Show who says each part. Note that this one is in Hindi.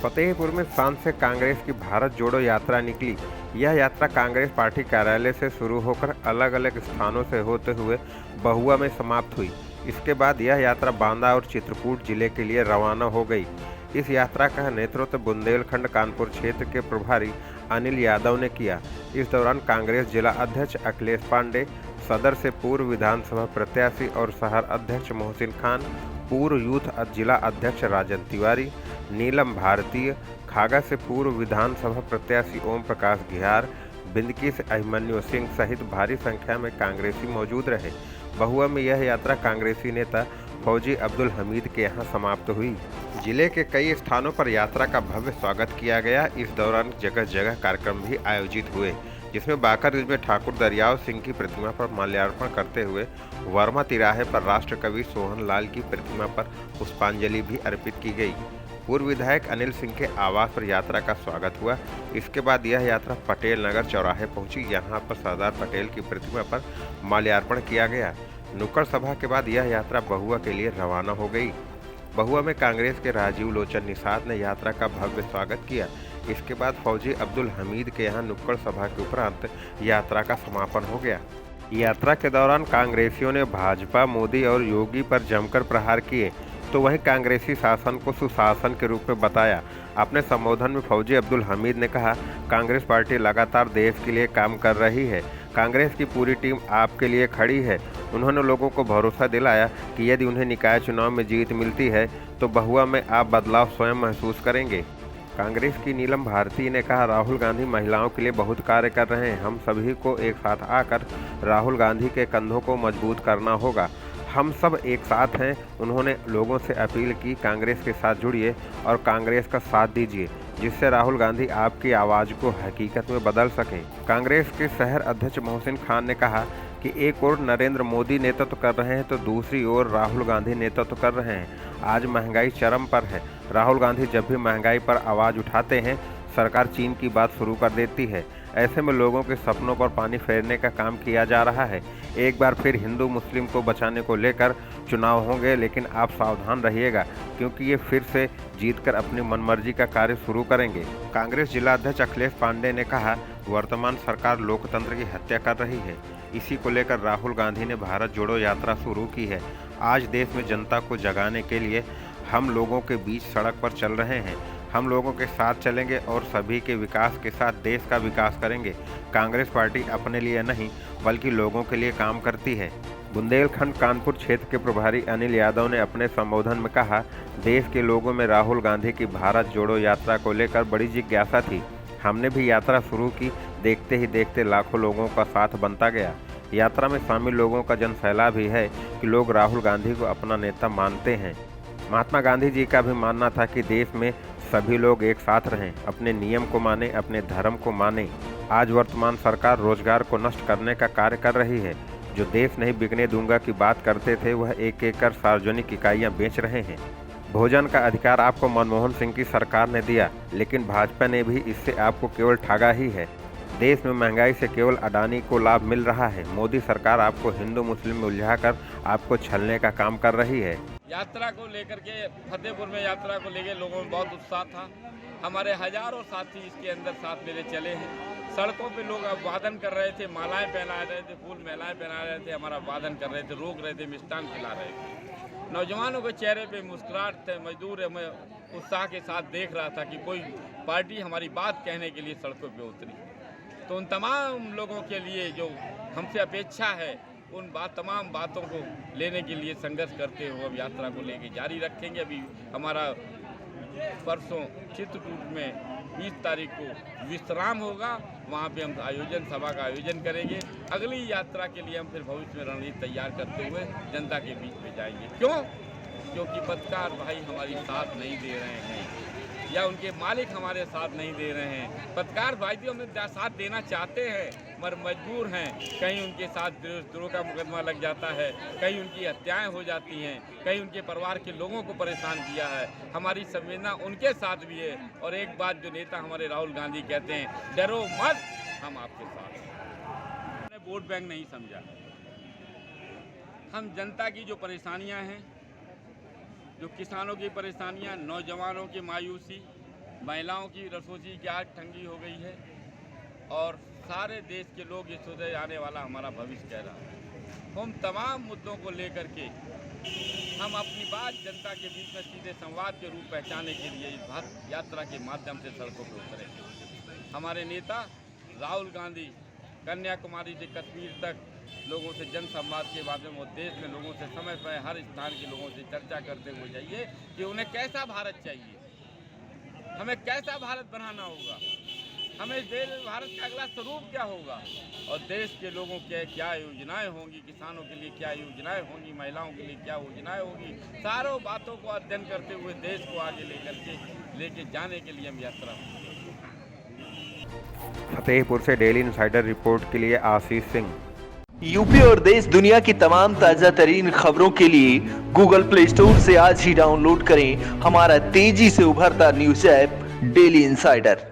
Speaker 1: फतेहपुर में शाम से कांग्रेस की भारत जोड़ो यात्रा निकली। यह यात्रा कांग्रेस पार्टी कार्यालय से शुरू होकर अलग अलग स्थानों से होते हुए बहुआ में समाप्त हुई। इसके बाद यह यात्रा बांदा और चित्रकूट जिले के लिए रवाना हो गई। इस यात्रा का नेतृत्व बुंदेलखंड कानपुर क्षेत्र के प्रभारी अनिल यादव ने किया। इस दौरान कांग्रेस जिला अध्यक्ष अखिलेश पांडे, सदर से पूर्व विधानसभा प्रत्याशी और शहर अध्यक्ष मोहसिन खान, पूर्व यूथ जिला अध्यक्ष राजन तिवारी, नीलम भारतीय, खागा से पूर्व विधानसभा प्रत्याशी ओम प्रकाश घियार, बिंदकी से अभिमन्यु सिंह सहित भारी संख्या में कांग्रेसी मौजूद रहे। बहुआ में यह यात्रा कांग्रेसी नेता फौजी अब्दुल हमीद के यहाँ समाप्त हुई। जिले के कई स्थानों पर यात्रा का भव्य स्वागत किया गया। इस दौरान जगह जगह कार्यक्रम भी आयोजित हुए, जिसमें बाकरगंज में ठाकुर दरियाव सिंह की प्रतिमा पर माल्यार्पण करते हुए वर्मा तिराहे पर राष्ट्र कवि सोहन लाल की प्रतिमा पर पुष्पांजलि भी अर्पित की गई। पूर्व विधायक अनिल सिंह के आवास पर यात्रा का स्वागत हुआ। इसके बाद यह यात्रा पटेल नगर चौराहे पहुंची। यहां पर सरदार पटेल की प्रतिमा पर माल्यार्पण किया गया। नुक्कड़ सभा के बाद यह यात्रा बहुआ के लिए रवाना हो गई। बहुआ में कांग्रेस के राजीव लोचन निषाद ने यात्रा का भव्य स्वागत किया। इसके बाद फौजी अब्दुल हमीद के यहाँ नुक्कड़ सभा के उपरांत यात्रा का समापन हो गया। यात्रा के दौरान कांग्रेसियों ने भाजपा, मोदी और योगी पर जमकर प्रहार किए, तो वहीं कांग्रेसी शासन को सुशासन के रूप में बताया। अपने संबोधन में फौजी अब्दुल हमीद ने कहा, कांग्रेस पार्टी लगातार देश के लिए काम कर रही है। कांग्रेस की पूरी टीम आपके लिए खड़ी है। उन्होंने लोगों को भरोसा दिलाया कि यदि उन्हें निकाय चुनाव में जीत मिलती है तो बहुआ में आप बदलाव स्वयं महसूस करेंगे। कांग्रेस की नीलम भारती ने कहा, राहुल गांधी महिलाओं के लिए बहुत कार्य कर रहे हैं। हम सभी को एक साथ आकर राहुल गांधी के कंधों को मजबूत करना होगा। हम सब एक साथ हैं। उन्होंने लोगों से अपील की, कांग्रेस के साथ जुड़िए और कांग्रेस का साथ दीजिए, जिससे राहुल गांधी आपकी आवाज़ को हकीकत में बदल सकें। कांग्रेस के शहर अध्यक्ष मोहसिन खान ने कहा कि एक ओर नरेंद्र मोदी नेतृत्व कर रहे हैं तो दूसरी ओर राहुल गांधी नेतृत्व कर रहे हैं। आज महंगाई चरम पर है। राहुल गांधी जब भी महंगाई पर आवाज़ उठाते हैं, सरकार चीन की बात शुरू कर देती है। ऐसे में लोगों के सपनों पर पानी फेरने का काम किया जा रहा है। एक बार फिर हिंदू मुस्लिम को बचाने को लेकर चुनाव होंगे, लेकिन आप सावधान रहिएगा, क्योंकि ये फिर से जीतकर अपनी मनमर्जी का कार्य शुरू करेंगे। कांग्रेस जिला अध्यक्ष अखिलेश पांडे ने कहा, वर्तमान सरकार लोकतंत्र की हत्या कर रही है। इसी को लेकर राहुल गांधी ने भारत जोड़ो यात्रा शुरू की है। आज देश में जनता को जगाने के लिए हम लोगों के बीच सड़क पर चल रहे हैं। हम लोगों के साथ चलेंगे और सभी के विकास के साथ देश का विकास करेंगे। कांग्रेस पार्टी अपने लिए नहीं बल्कि लोगों के लिए काम करती है। बुंदेलखंड कानपुर क्षेत्र के प्रभारी अनिल यादव ने अपने संबोधन में कहा, देश के लोगों में राहुल गांधी की भारत जोड़ो यात्रा को लेकर बड़ी जिज्ञासा थी। हमने भी यात्रा शुरू की। देखते ही देखते लाखों लोगों का साथ बनता गया। यात्रा में शामिल लोगों का जनसैलाब भी है कि लोग राहुल गांधी को अपना नेता मानते हैं। महात्मा गांधी जी का भी मानना था कि देश में सभी लोग एक साथ रहें, अपने नियम को माने, अपने धर्म को माने। आज वर्तमान सरकार रोजगार को नष्ट करने का कार्य कर रही है। जो देश नहीं बिकने दूंगा की बात करते थे, वह एक एक कर सार्वजनिक इकाइयां बेच रहे हैं। भोजन का अधिकार आपको मनमोहन सिंह की सरकार ने दिया, लेकिन भाजपा ने भी इससे आपको केवल ठगा ही है। देश में महंगाई से केवल अडानी को लाभ मिल रहा है। मोदी सरकार आपको हिंदू मुस्लिम में उलझाकर आपको छलने का काम कर रही है।
Speaker 2: यात्रा को लेकर के फतेहपुर में यात्रा को लेकर लोगों में बहुत उत्साह था। हमारे हजारों साथी इसके अंदर साथ मेरे चले हैं। सड़कों पे लोग वादन कर रहे थे, मालाएं पहना रहे थे, फूल मालाएं पहना रहे थे, हमारा वादन कर रहे थे, रोक रहे थे, मिष्ठान खिला रहे थे। नौजवानों के चेहरे पे मुस्कुराहट थे। मजदूर मैं उत्साह के साथ देख रहा था कि कोई पार्टी हमारी बात कहने के लिए सड़कों पर उतरी। तो उन तमाम लोगों के लिए जो हमसे अपेक्षा है, उन तमाम बातों को लेने के लिए संघर्ष करते हुए अब यात्रा को लेके जारी रखेंगे। अभी हमारा परसों चित्रकूट में 20 तारीख को विश्राम होगा। वहाँ पे हम सभा का आयोजन करेंगे। अगली यात्रा के लिए हम फिर भविष्य में रणनीति तैयार करते हुए जनता के बीच में जाएंगे। क्योंकि पत्रकार भाई हमारी साथ नहीं दे रहे हैं या उनके मालिक हमारे साथ नहीं दे रहे हैं। पत्रकार भाई भी हमें साथ देना चाहते हैं मगर मजबूर हैं। कहीं उनके साथ देशद्रोह का मुकदमा लग जाता है, कहीं उनकी हत्याएं हो जाती हैं, कहीं उनके परिवार के लोगों को परेशान किया है। हमारी संवेदना उनके साथ भी है। और एक बात जो नेता हमारे राहुल गांधी कहते हैं, डरो मत, हम आपके साथ हैं। हमने वोट बैंक नहीं समझा। हम जनता की जो परेशानियां हैं, जो किसानों की परेशानियां, नौजवानों की मायूसी, महिलाओं की रसोई की आग ठंडी हो गई है और सारे देश के लोग ये सोचे आने वाला हमारा भविष्य कह रहा है। हम तमाम मुद्दों को लेकर के हम अपनी बात जनता के बीच में सीधे संवाद के रूप पहचाने के लिए इस भारत यात्रा के माध्यम से सड़कों पर उतरे। हमारे नेता राहुल गांधी कन्याकुमारी से कश्मीर तक लोगों से जन संवाद के माध्यम और देश में लोगों से समय समय हर स्थान के लोगों से चर्चा करते हुए जाइए कि उन्हें कैसा भारत चाहिए, हमें कैसा भारत बनाना होगा, हमें देश भारत का अगला स्वरूप क्या होगा और देश के लोगों के क्या योजनाएं होंगी, किसानों के लिए क्या योजनाएं होंगी, महिलाओं के लिए क्या योजनाएं होगी। सारों बातों को अध्ययन करते हुए देश को आगे लेके जाने के लिए हम यात्रा।
Speaker 1: फतेहपुर से डेली इंसाइडर रिपोर्ट के लिए आशीष सिंह।
Speaker 3: यूपी और देश दुनिया की तमाम ताजा तरीन खबरों के लिए गूगल प्ले स्टोर से आज ही डाउनलोड करें हमारा तेजी से उभरता न्यूज ऐप डेली इंसाइडर।